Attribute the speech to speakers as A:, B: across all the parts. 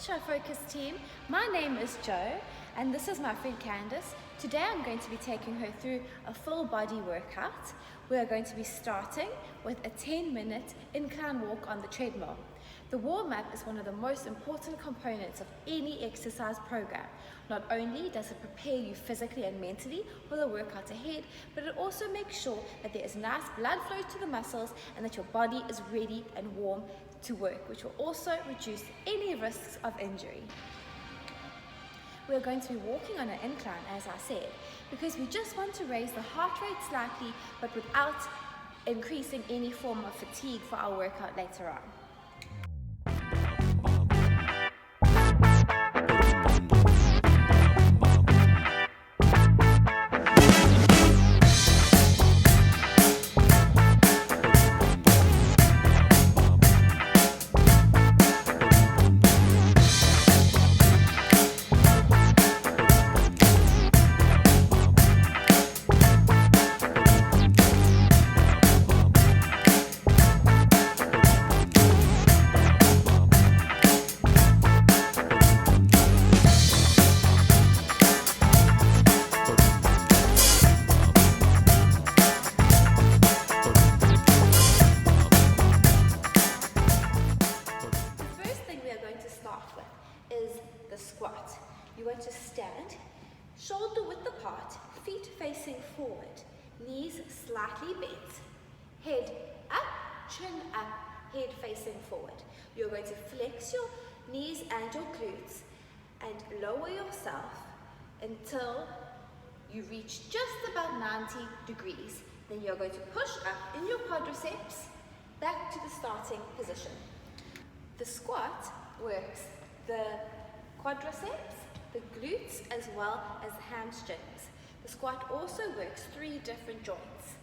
A: Trifocus team, my name is Jo and this is my friend Candice. Today I'm going to be taking her through a full body workout. We are going to be starting with a 10-minute incline walk on the treadmill. The warm-up is one of the most important components of any exercise program. Not only does it prepare you physically and mentally for the workout ahead, but it also makes sure that there is nice blood flow to the muscles and that your body is ready and warm to work, which will also reduce any risks of injury. We are going to be walking on an incline, as I said, because we just want to raise the heart rate slightly, but without increasing any form of fatigue for our workout later on. Is the squat. You want to stand, shoulder width apart, feet facing forward, knees slightly bent, head up, chin up, head facing forward. You're going to flex your knees and your glutes and lower yourself until you reach just about 90 degrees. Then you're going to push up in your quadriceps back to the starting position. The squat works the quadriceps, the glutes, as well as the hamstrings. The squat also works 3 different joints.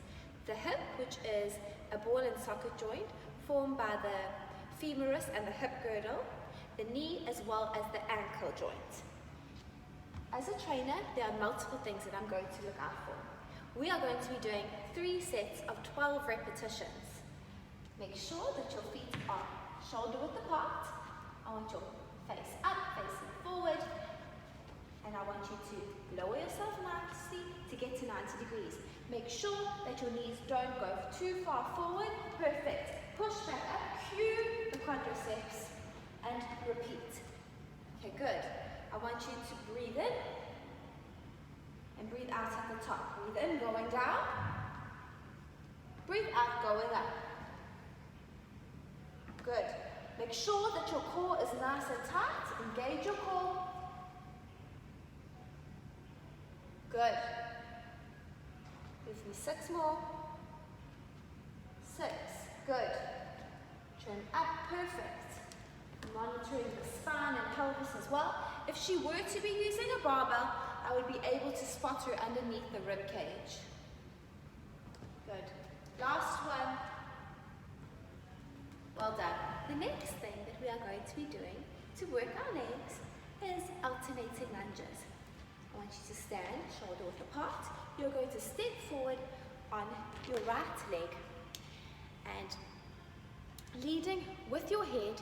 A: The hip, which is a ball and socket joint formed by the femoris and the hip girdle, the knee, as well as the ankle joint. As a trainer, there are multiple things that I'm going to look out for. We are going to be doing 3 sets of 12 repetitions. Make sure that your feet are shoulder width apart. I want your face up, facing forward, and I want you to lower yourself nicely to get to 90 degrees. Make sure that your knees don't go too far forward. Perfect. Push back up, cue the quadriceps, and repeat. Okay, good. I want you to breathe in and breathe out at the top. Breathe in, going down. Breathe out, going up. Good. Make sure that your core is nice and tight. Engage your core. Good. Give me 6 more. 6. Good. Chin up. Perfect. Monitoring the spine and pelvis as well. If she were to be using a barbell, I would be able to spot her underneath the rib cage. Good. Last one. Well done. The next thing that we are going to be doing to work our legs is alternating lunges. I want you to stand shoulder width apart. You're going to step forward on your right leg and leading with your head,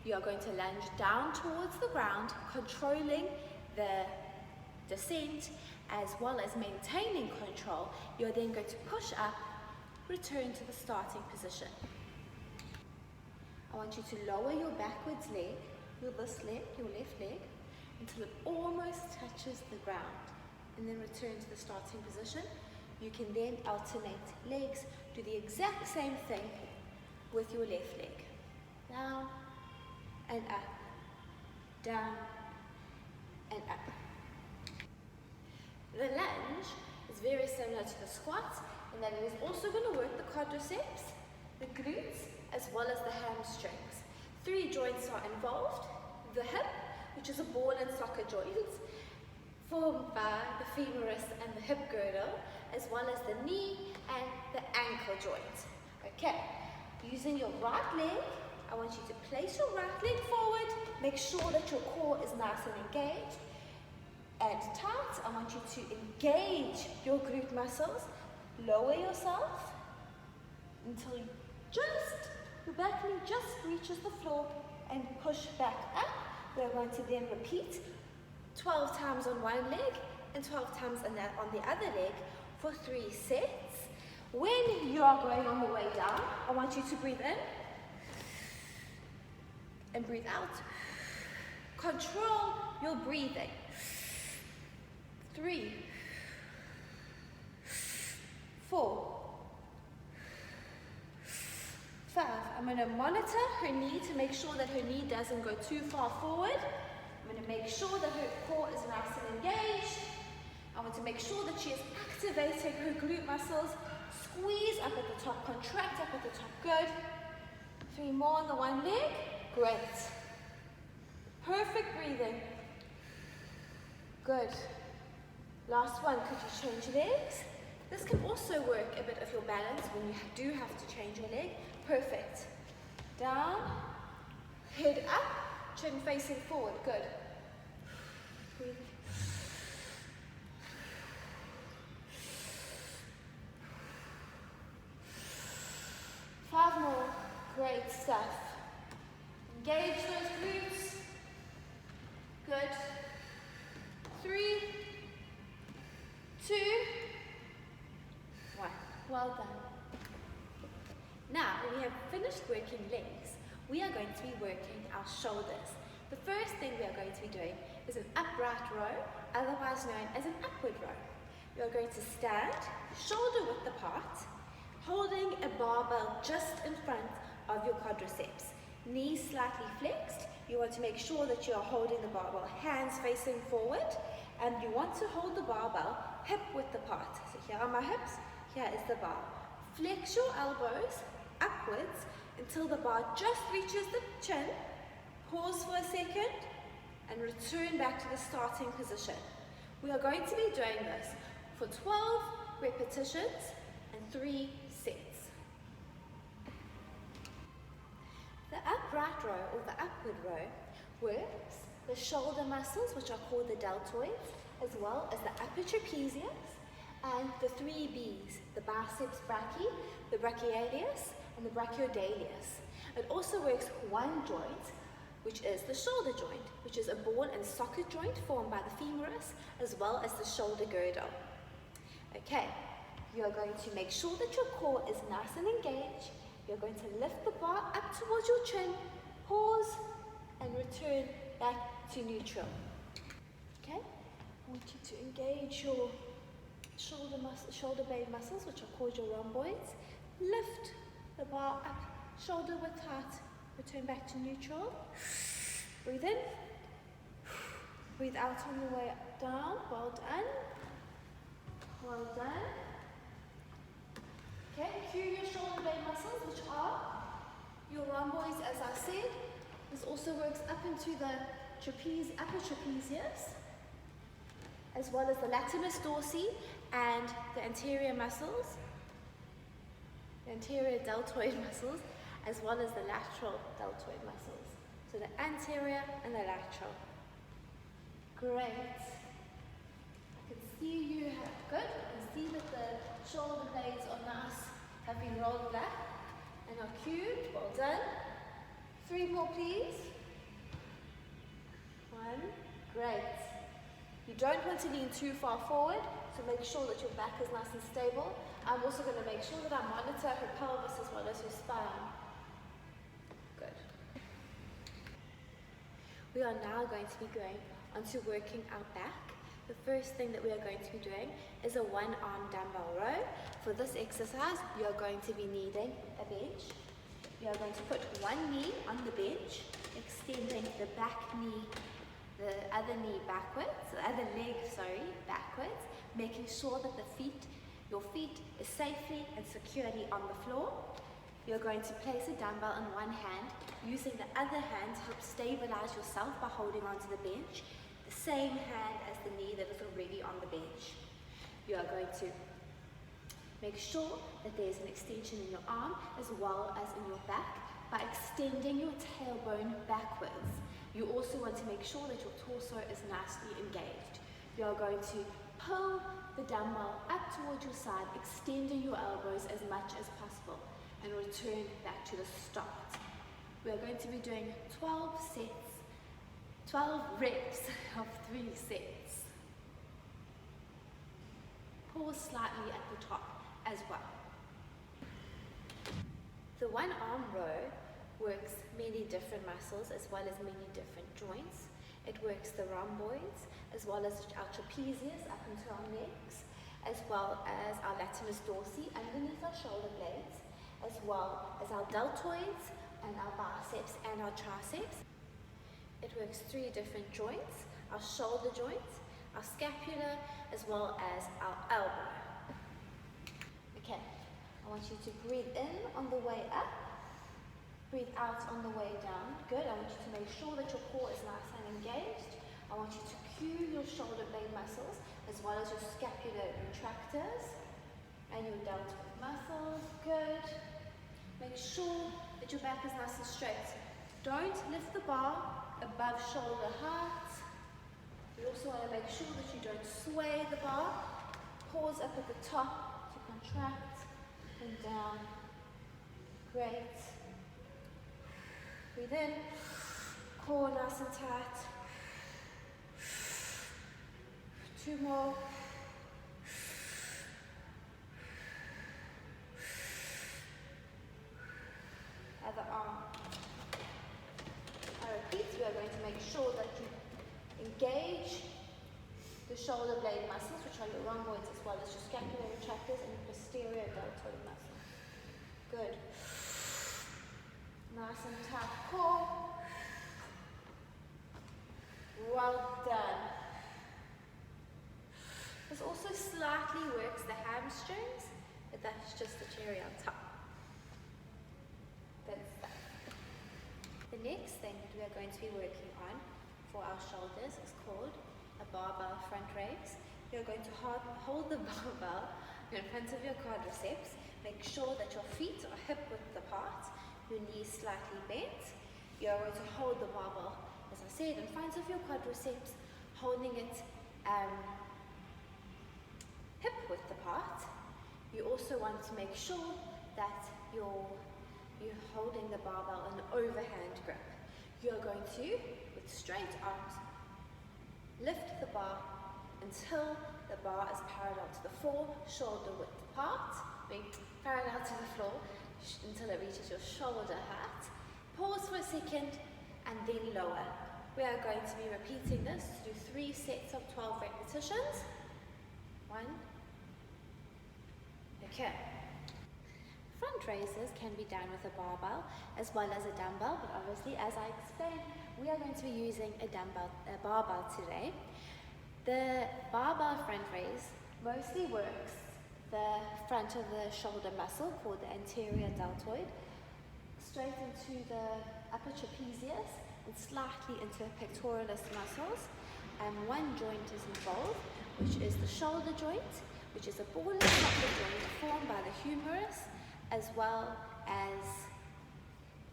A: you are going to lunge down towards the ground, controlling the descent as well as maintaining control. You're then going to push up, return to the starting position. I want you to lower your backwards leg, your left leg, until it almost touches the ground, and then return to the starting position. You can then alternate legs, do the exact same thing with your left leg. Down and up, down and up. The lunge is very similar to the squat, in that it is also going to work the quadriceps, the glutes, as well as the hamstrings. 3 joints are involved. The hip, which is a ball and socket joint, formed by the femoris and the hip girdle, as well as the knee and the ankle joint. Okay, using your right leg, I want you to place your right leg forward. Make sure that your core is nice and engaged and tight. I want you to engage your glute muscles. Lower yourself until your back knee just reaches the floor and push back up. We are going to then repeat 12 times on one leg and 12 times on the other leg for 3 sets. When you are going on the way down, I want you to breathe in and breathe out. Control your breathing. 3, 4, 5. I'm going to monitor her knee to make sure that her knee doesn't go too far forward. I'm going to make sure that her core is nice and engaged. I want to make sure that she is activating her glute muscles. Squeeze up at the top, contract up at the top. Good. 3 more on the one leg. Great. Perfect breathing. Good. Last one. Could you change legs? This can also work a bit of your balance when you do have to change your leg. Perfect. Down. Head up. Chin facing forward. Good. Breathe. 5 more. Great stuff. Engage those glutes. Good. 3, 2, 1. Well done. Now, when we have finished working legs, we are going to be working our shoulders. The first thing we are going to be doing is an upright row, otherwise known as an upward row. You are going to stand, shoulder width apart, holding a barbell just in front of your quadriceps. Knees slightly flexed. You want to make sure that you are holding the barbell, hands facing forward, and you want to hold the barbell hip width apart. So here are my hips, here is the bar. Flex your elbows upwards until the bar just reaches the chin. Pause for a second and return back to the starting position. We are going to be doing this for 12 repetitions and 3 sets. The upright row or the upward row works the shoulder muscles, which are called the deltoids, as well as the upper trapezius and the 3 Bs, the biceps brachii, the brachialius, and the brachioidalius. It also works one joint, which is the shoulder joint, which is a ball and socket joint formed by the femoris, as well as the shoulder girdle. Okay, you are going to make sure that your core is nice and engaged. You're going to lift the bar up towards your chin, pause, and return back to neutral. Okay, I want you to engage your shoulder blade muscles, which are called your rhomboids. Lift the bar up, shoulder width height, return back to neutral. Breathe in, breathe out on your way down. Well done. Well done. Okay, cue your shoulder blade muscles, which are your rhomboids, as I said. This also works up into the upper trapezius, as well as the latissimus dorsi and the anterior muscles, the anterior deltoid muscles, as well as the lateral deltoid muscles. So the anterior and the lateral. Great. I can see you have, good. I can see that the shoulder blades are nice, have been rolled back and are cued. Well done. 3 more, please. 1. Great. You don't want to lean too far forward, so make sure that your back is nice and stable. I'm also going to make sure that I monitor her pelvis as well as her spine. Good. We are now going to be going onto working our back. The first thing that we are going to be doing is a 1-arm dumbbell row. For this exercise, you are going to be needing a bench. You are going to put one knee on the bench, extending the back knee, the other knee backwards, the other leg, backwards, making sure that your feet is safely and securely on the floor. You're going to place a dumbbell in one hand, using the other hand to help stabilize yourself by holding onto the bench, the same hand as the knee that is already on the bench. You are going to make sure that there's an extension in your arm as well as in your back by extending your tailbone backwards. You also want to make sure that your torso is nicely engaged. You are going to pull the dumbbell up towards your side, extending your elbows as much as possible, and return back to the start. We are going to be doing 12 sets 12 reps of 3 sets. Pause slightly at the top as well. The one arm row works many different muscles as well as many different joints. It works the rhomboids as well as our trapezius up into our necks, as well as our latissimus dorsi underneath our shoulder blades, as well as our deltoids and our biceps and our triceps. It works 3 different joints, our shoulder joints, our scapula, as well as our elbow. Okay, I want you to breathe in on the way up, breathe out on the way down. Good, I want you to make sure that your core is nice and engaged. I want you to cue your shoulder blade muscles, as well as your scapular retractors and your deltoid muscles. Good. Make sure that your back is nice and straight. Don't lift the bar above shoulder height. You also want to make sure that you don't sway the bar. Pause up at the top to contract and down. Great. Breathe in. Core nice and tight. 2 more. Other arm. I repeat, we are going to make sure that you engage the shoulder blade muscles, which are your rhomboids, as well as your scapular retractors and your posterior deltoid muscles. Good. Nice and tight core. Well done. This also slightly works the hamstrings, but that's just the cherry on top. That's that. The next thing that we are going to be working on for our shoulders is called a barbell front raise. You're going to hold the barbell in front of your quadriceps. Make sure that your feet are hip width apart, your knees slightly bent. You're going to hold the barbell, as I said, in front of your quadriceps, holding it hip width apart. You also want to make sure that you're holding the barbell in an overhand grip. You're going to, with straight arms, lift the bar until the bar is parallel to the floor, shoulder width apart, parallel to the floor until it reaches your shoulder height. Pause for a second and then lower. We are going to be repeating this to do 3 sets of 12 repetitions. 1. Okay. Front raises can be done with a barbell as well as a dumbbell, but obviously, as I explained, we are going to be using a barbell today. The barbell front raise mostly works the front of the shoulder muscle called the anterior deltoid, straight into the upper trapezius and slightly into the pectoralis muscles. And one joint is involved, which is the shoulder joint, which is a ball and socket joint formed by the humerus as well as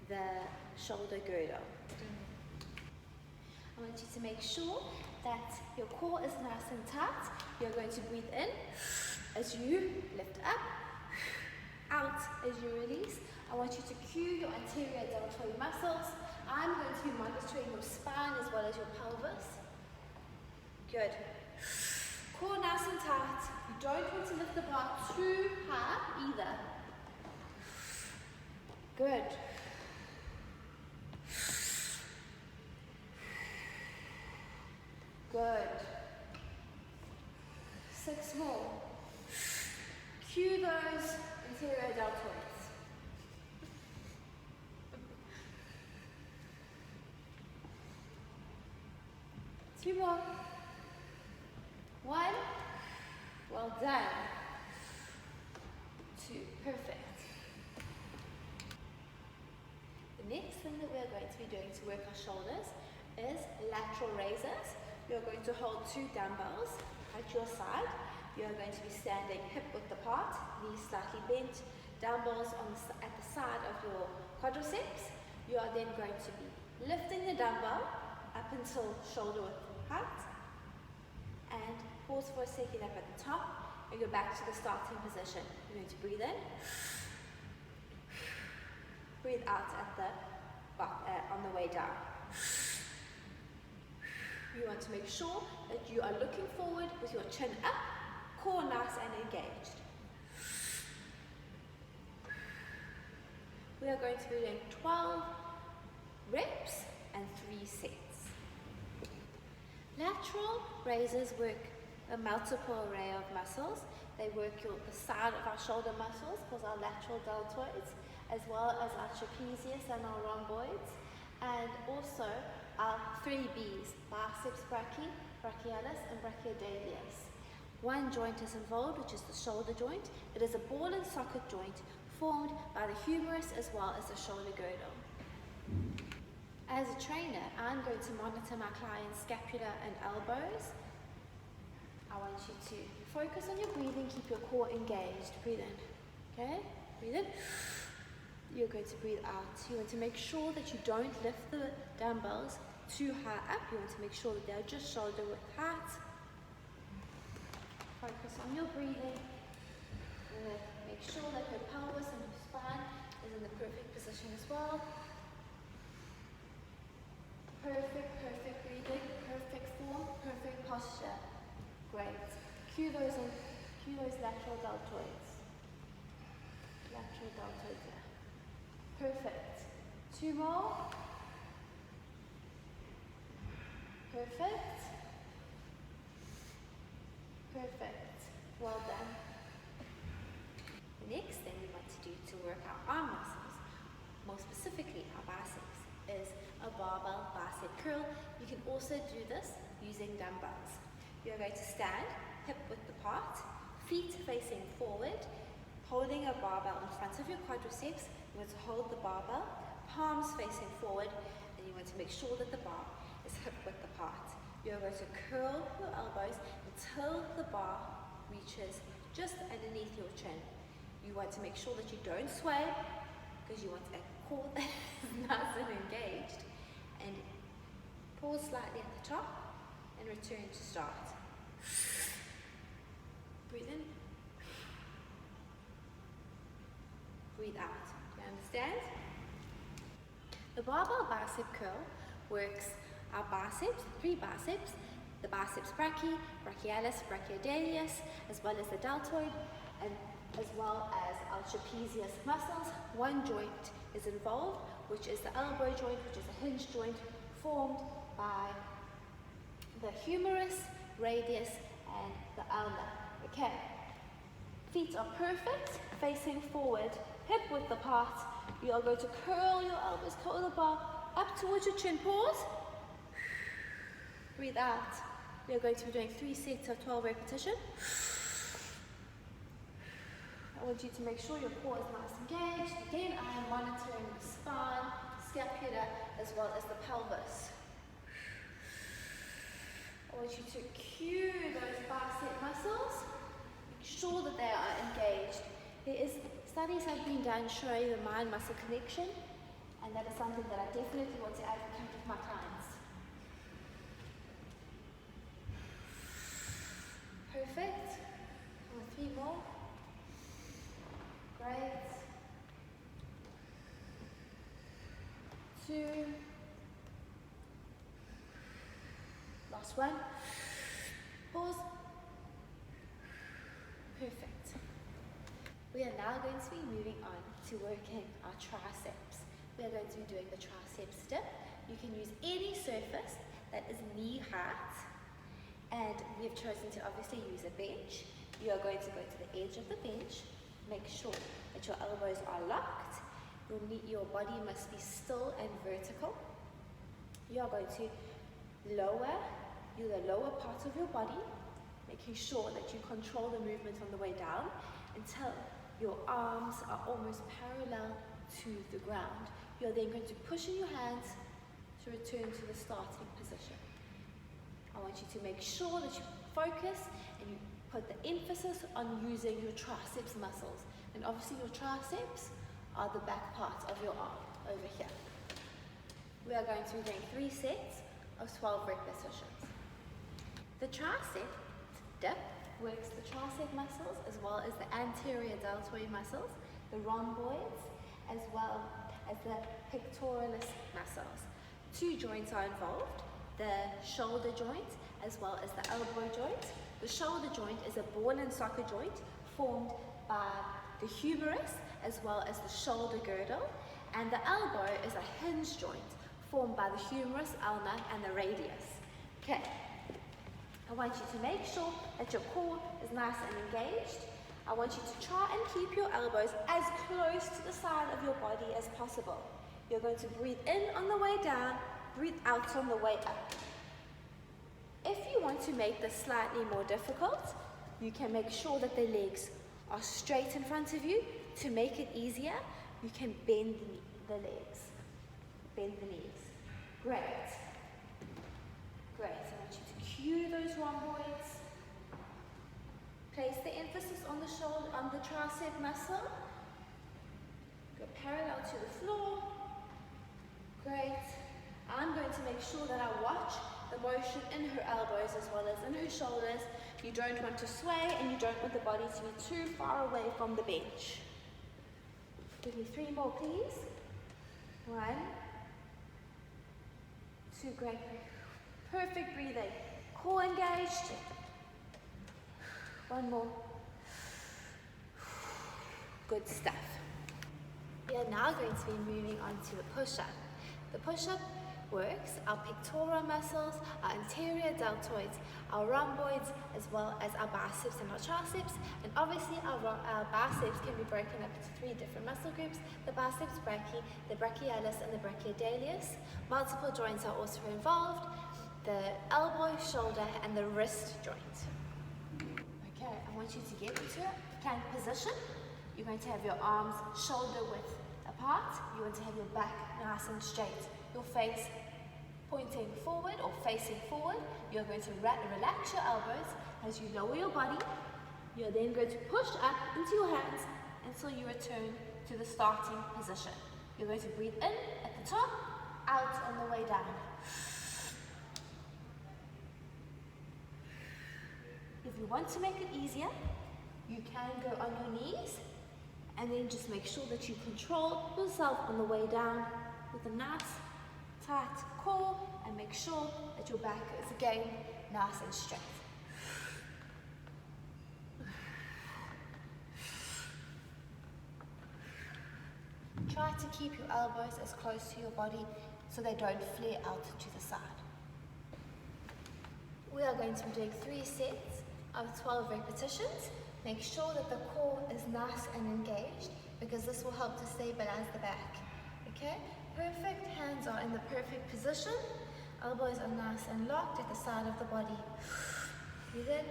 A: the shoulder girdle. I want you to make sure that your core is nice and tight. You're going to breathe in as you lift up, out as you release. I want you to cue your anterior deltoid muscles. I'm going to be monitoring your spine as well as your pelvis. Good. Core nice and tight. You don't want to lift the bar too high either. Good. Good. 6 more. Cue those anterior deltoids. Two more. 1. Well done. 2. Perfect. The next thing that we are going to be doing to work our shoulders is lateral raises. You're going to hold 2 dumbbells at your side. You're going to be standing hip width apart, knees slightly bent, dumbbells at the side of your quadriceps. You are then going to be lifting the dumbbell up until shoulder width height, and pause for a second up at the top and go back to the starting position. You're going to breathe in, breathe out at the on the way down. You want to make sure that you are looking forward with your chin up, core nice and engaged. We are going to be doing 12 reps and 3 sets. Lateral raises work a multiple array of muscles. They work the side of our shoulder muscles, called our lateral deltoids, as well as our trapezius and our rhomboids, and also our 3 Bs, biceps brachii, brachialis, and brachiodalius. One joint is involved, which is the shoulder joint. It is a ball and socket joint formed by the humerus as well as the shoulder girdle. As a trainer, I'm going to monitor my client's scapula and elbows. I want you to focus on your breathing, keep your core engaged. Breathe in, okay? Breathe in. You're going to breathe out. You want to make sure that you don't lift the dumbbells too high up. You want to make sure that they're just shoulder width height. Focus on your breathing. Make sure that your pelvis and your spine is in the perfect position as well. Perfect breathing, perfect form, perfect posture. Great. Cue those lateral deltoids. Lateral deltoids there. Perfect. 2 more. Perfect. Perfect. Well done. The next thing we want to do to work our arm muscles, more specifically our biceps, is a barbell bicep curl. You can also do this using dumbbells. You're going to stand hip width apart, feet facing forward, holding a barbell in front of your quadriceps. You want to hold the barbell, palms facing forward, and you want to make sure that the bar is hip width apart. You're going to curl your elbows until the bar reaches just underneath your chin. You want to make sure that you don't sway, because you want a core that is nice and engaged. And pause slightly at the top and return to start. Breathe in. Breathe out. Do you understand? The barbell bicep curl works our biceps, 3 biceps, the biceps brachii, brachialis, brachiodalius, as well as the deltoid, and as well as our trapezius muscles. One joint is involved, which is the elbow joint, which is a hinge joint formed by the humerus, radius, and the ulna. Okay. Feet are perfect, facing forward, hip width apart. You are going to curl your elbows, curl the bar up towards your chin. Pause. Breathe out. We are going to be doing 3 sets of 12 repetitions. I want you to make sure your core is nice and engaged. Again, I am monitoring the spine, scapula, as well as the pelvis. I want you to cue those bicep muscles. Make sure that they are engaged. Studies have been done showing the mind-muscle connection, and that is something that I definitely want to advocate with my clients. Perfect. 3 more. Great. 2. Last one. Pause. Perfect. We are now going to be moving on to working our triceps. We are going to be doing the tricep dip. You can use any surface that is knee height, and we have chosen to obviously use a bench. You are going to go to the edge of the bench. Make sure that your elbows are locked. Your body must be still and vertical. You are going to lower the lower part of your body, making sure that you control the movement on the way down until your arms are almost parallel to the ground. You're then going to push in your hands to return to the starting position. I want you to make sure that you focus and you put the emphasis on using your triceps muscles. And obviously your triceps are the back part of your arm over here. We are going to be doing 3 sets of 12 repetitions. The tricep dip works the tricep muscles as well as the anterior deltoid muscles, the rhomboids, as well as the pectoralis muscles. 2 joints are involved, the shoulder joint as well as the elbow joint. The shoulder joint is a ball and socket joint formed by the humerus as well as the shoulder girdle, and the elbow is a hinge joint formed by the humerus, ulna, and the radius. Okay, I want you to make sure that your core is nice and engaged. I want you to try and keep your elbows as close to the side of your body as possible. You're going to breathe in on the way down, breathe out on the way up. If you want to make this slightly more difficult, you can make sure that the legs are straight in front of you. To make it easier, you can bend the legs, bend the knees. Great. Great. I want you to cue those rhomboids. Place the emphasis on the shoulder, on the tricep muscle. Go parallel to the floor. Great. I'm going to make sure that I watch the motion in her elbows as well as in her shoulders. You don't want to sway and you don't want the body to be too far away from the bench. Give me 3 more, please. 1, 2, great. Perfect breathing. Core engaged. 1 more. Good stuff. We are now going to be moving on to the push-up. The push-up works our pectoral muscles, our anterior deltoids, our rhomboids, as well as our biceps and our triceps. And obviously our biceps can be broken up into 3 different muscle groups: the biceps brachii, the brachialis, and the brachiodalius. Multiple joints are also involved: the elbow, shoulder, and the wrist joint. Okay, I want you to get into a plank position. You're going to have your arms shoulder width apart. You want to have your back nice and straight, your face pointing forward or facing forward. You're going to relax your elbows as you lower your body. You're then going to push up into your hands until you return to the starting position. You're going to breathe in at the top, out on the way down. If you want to make it easier, you can go on your knees and then just make sure that you control yourself on the way down with a nice tight core, and make sure that your back is again nice and straight. Try to keep your elbows as close to your body so they don't flare out to the side. We are going to be doing 3 sets of 12 repetitions. Make sure that the core is nice and engaged because this will help to stabilize the back. Okay? Perfect. Hands are in the perfect position. Elbows are nice and locked at the side of the body. Breathe in.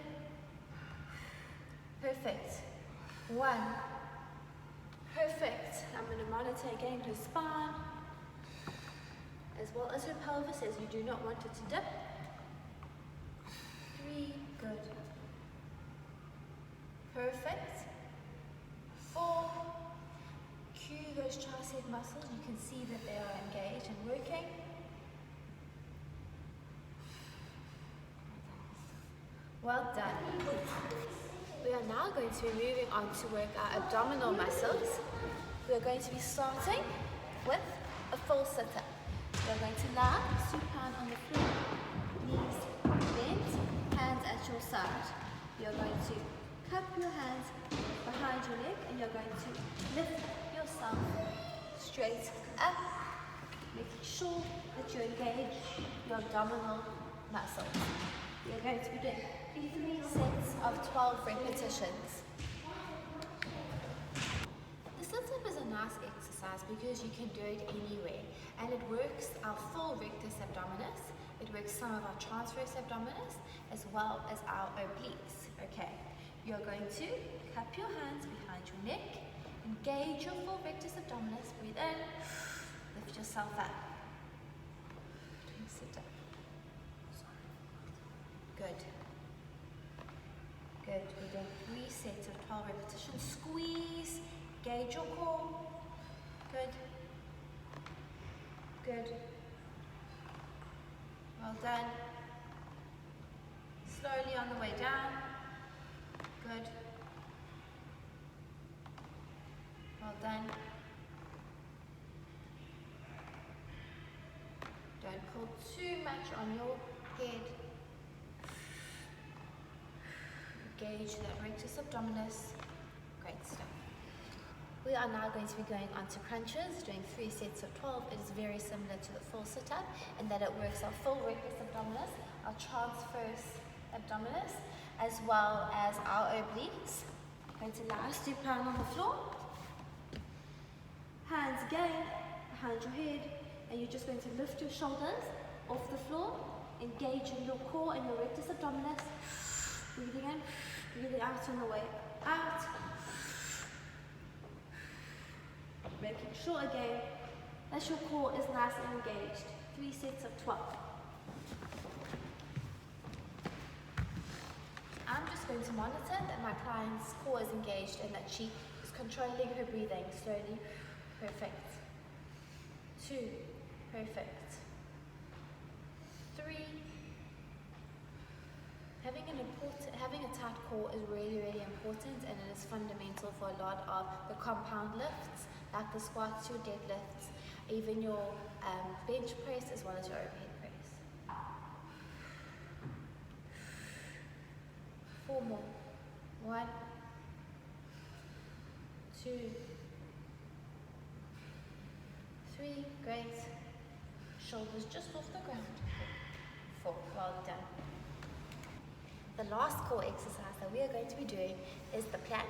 A: Perfect. 1. Perfect. I'm going to monitor again her spine as well as her pelvis, as you do not want it to dip. 3. Good. Perfect. 4. Cue those tricep muscles. You can see that they are engaged and working. Well done. We are now going to be moving on to work our abdominal muscles. We are going to be starting with a full sit-up. We are going to lie supine on the floor, knees bent, hands at your side. You are going to cup your hands behind your leg and you're going to lift yourself straight up, making sure that you engage your abdominal muscles. You're going to be doing 3 sets of 12 repetitions. The sit-up is a nice exercise because you can do it anywhere, and it works our full rectus abdominis, it works some of our transverse abdominis, as well as our obliques. Okay, you're going to cup your hands behind your neck, engage your full rectus abdominis, breathe in, lift yourself up. Sit up. Good. Good. We're doing 3 sets of 12 repetitions. Squeeze, engage your core. Good. Good. Well done. Slowly on the way down. Good. Well done. Don't pull too much much on your head. Engage that rectus abdominis. Great stuff. We are now going to be going on to crunches, doing 3 sets of 12. It is very similar to the full sit-up in that it works our full rectus abdominis, our transverse abdominis, as well as our obliques. Going to lie supine on the floor. Hands again behind your head, and you're just going to lift your shoulders off the floor, engage in your core and your rectus abdominis. Breathing in, breathing out on the way out. Making sure again that your core is nice and engaged. 3 sets of 12. I'm just going to monitor that my client's core is engaged and that she is controlling her breathing slowly. Perfect. 2. Perfect. 3. Having a tight core is really, really important, and it is fundamental for a lot of the compound lifts, like the squats, your deadlifts, even your bench press, as well as your overhead press. 4 more. 1, 2, 3. Great. Shoulders just off the ground. 4. Well done. The last core exercise that we are going to be doing is the plank.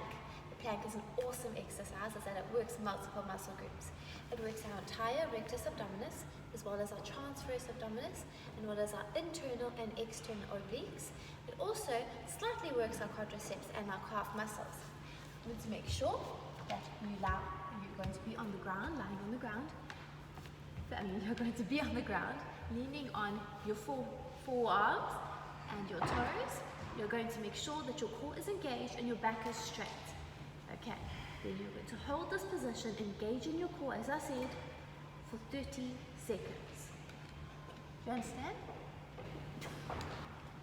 A: The plank is an awesome exercise as that it works multiple muscle groups. It works our entire rectus abdominis, as well as our transverse abdominis, and well as our internal and external obliques. It also slightly works our quadriceps and our calf muscles. You need to make sure that you're going to be on the ground, lying on the ground. You're going to be on the ground, leaning on your forearms and your toes. You're going to make sure that your core is engaged and your back is straight. Okay, then you're going to hold this position, engaging your core, as I said, for 30 seconds. Do you understand?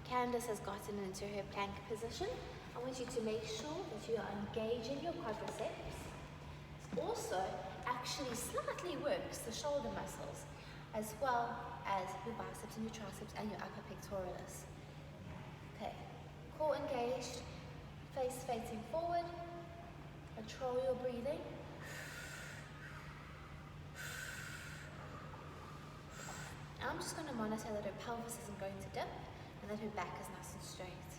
A: Candice has gotten into her plank position. I want you to make sure that you are engaging your quadriceps. It also actually slightly works the shoulder muscles, as well as your biceps and your triceps and your upper pectoralis. Okay, core engaged, face facing forward. Control your breathing. I'm just going to monitor that her pelvis isn't going to dip and that her back is nice and straight.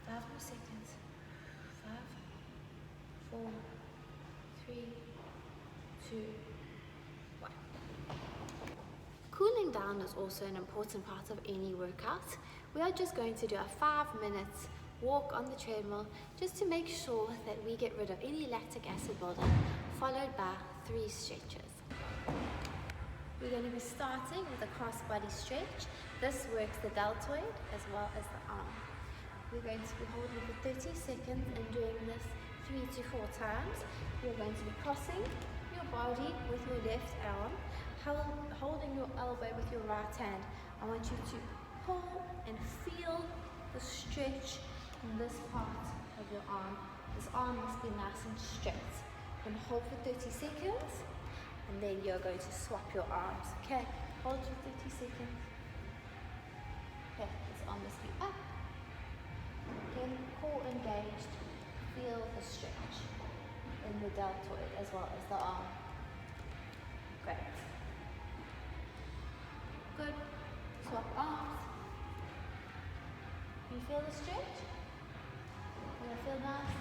A: 5 more seconds. 5, 4, 3, 2, 1. Cooling down is also an important part of any workout. We are just going to do a 5 minutes walk on the treadmill just to make sure that we get rid of any lactic acid buildup, followed by 3 stretches. We're going to be starting with a cross-body stretch. This works the deltoid as well as the arm. We're going to be holding for 30 seconds and doing this 3 to 4 times. You're going to be crossing your body with your left arm, holding your elbow with your right hand. I want you to pull and feel the stretch in this part of your arm. This arm must be nice and straight. You're going to hold for 30 seconds, and then you're going to swap your arms. Okay, hold for 30 seconds. Okay, this arm must be up. Again, core engaged. Feel the stretch in the deltoid as well as the arm. Great. Good. Swap arms. You feel the stretch? You feel nice?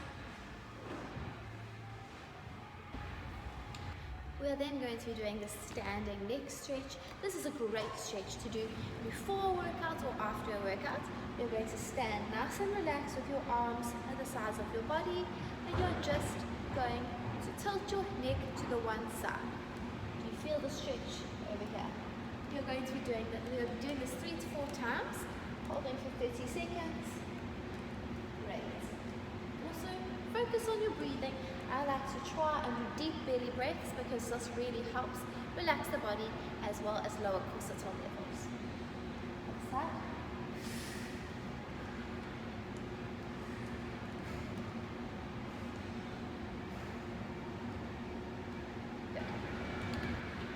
A: We are then going to be doing the standing leg stretch. This is a great stretch to do before a workout or after a workout. You're going to stand nice and relaxed with your arms at the sides of your body, and you're just going to tilt your neck to the one side. Do you feel the stretch over here? You're going to be doing that. We're doing this 3 to 4 times, holding for 30 seconds. Great. Also, focus on your breathing. I like to try and do deep belly breaths because this really helps relax the body as well as lower cortisol levels. Next side.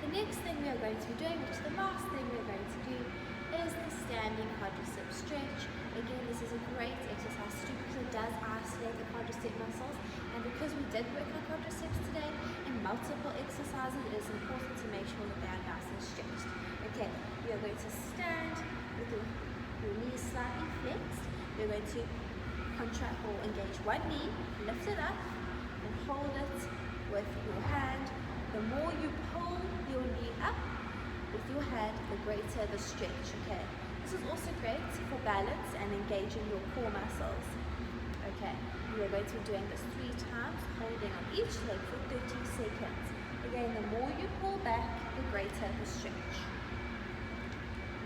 A: The next thing we are going to be doing, which is the last thing we are going to do, is the standing quadricep stretch. Again, this is a great exercise to do because it does isolate the quadricep muscles, and because we did work on quadriceps today in multiple exercises, it is important to make sure that they are nice and stretched. Okay, we are going to stand with your knees slightly flexed. You're going to contract or engage one knee, lift it up, and hold it with your hand. The more you pull your knee up with your hand, the greater the stretch, okay? This is also great for balance and engaging your core muscles. Okay, we are going to be doing this 3 times, holding on each leg for 30 seconds. Again, the more you pull back, the greater the stretch.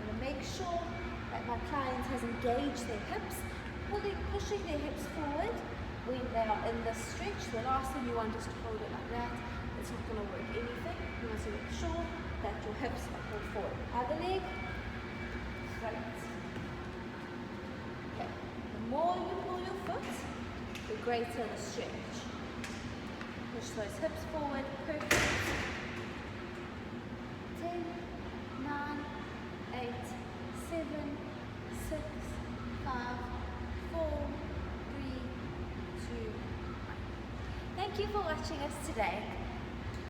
A: I'm going to make sure that my client has engaged their hips, pushing their hips forward when they are in the stretch. The last thing you want is to hold it like that. It's not going to work anything. You want to make sure that your hips are pulled forward. Other leg. Right. Okay. The more you pull your foot, the greater the stretch. Push those hips forward. Perfect. 10, 9, 8, 7, 6, 5, 4, 3, 2, 1. Thank you for watching us today.